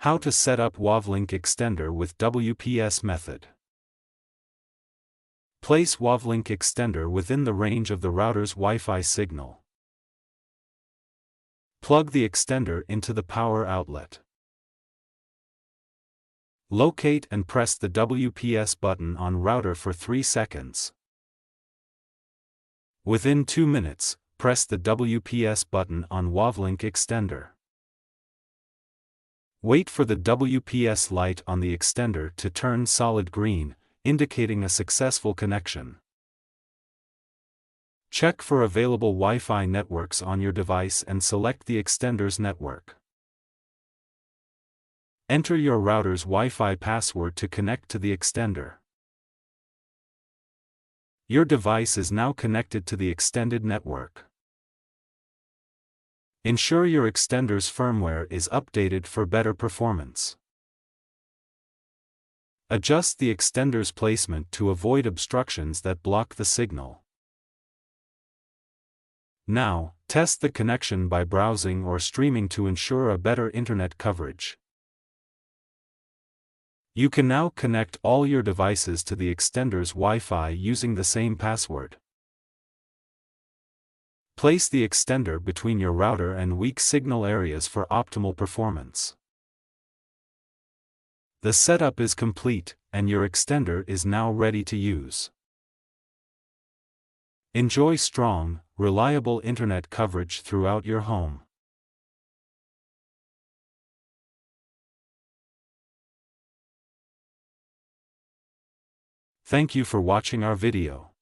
How to set up Wavlink Extender with WPS method. Place Wavlink Extender within the range of the router's Wi-Fi signal. Plug the extender into the power outlet. Locate and press the WPS button on router for 3 seconds. Within 2 minutes, press the WPS button on Wavlink Extender. Wait for the WPS light on the extender to turn solid green, indicating a successful connection. Check for available Wi-Fi networks on your device and select the extender's network. Enter your router's Wi-Fi password to connect to the extender. Your device is now connected to the extended network. Ensure your extender's firmware is updated for better performance. Adjust the extender's placement to avoid obstructions that block the signal. Now, test the connection by browsing or streaming to ensure a better internet coverage. You can now connect all your devices to the extender's Wi-Fi using the same password. Place the extender between your router and weak signal areas for optimal performance. The setup is complete, and your extender is now ready to use. Enjoy strong, reliable internet coverage throughout your home. Thank you for watching our video.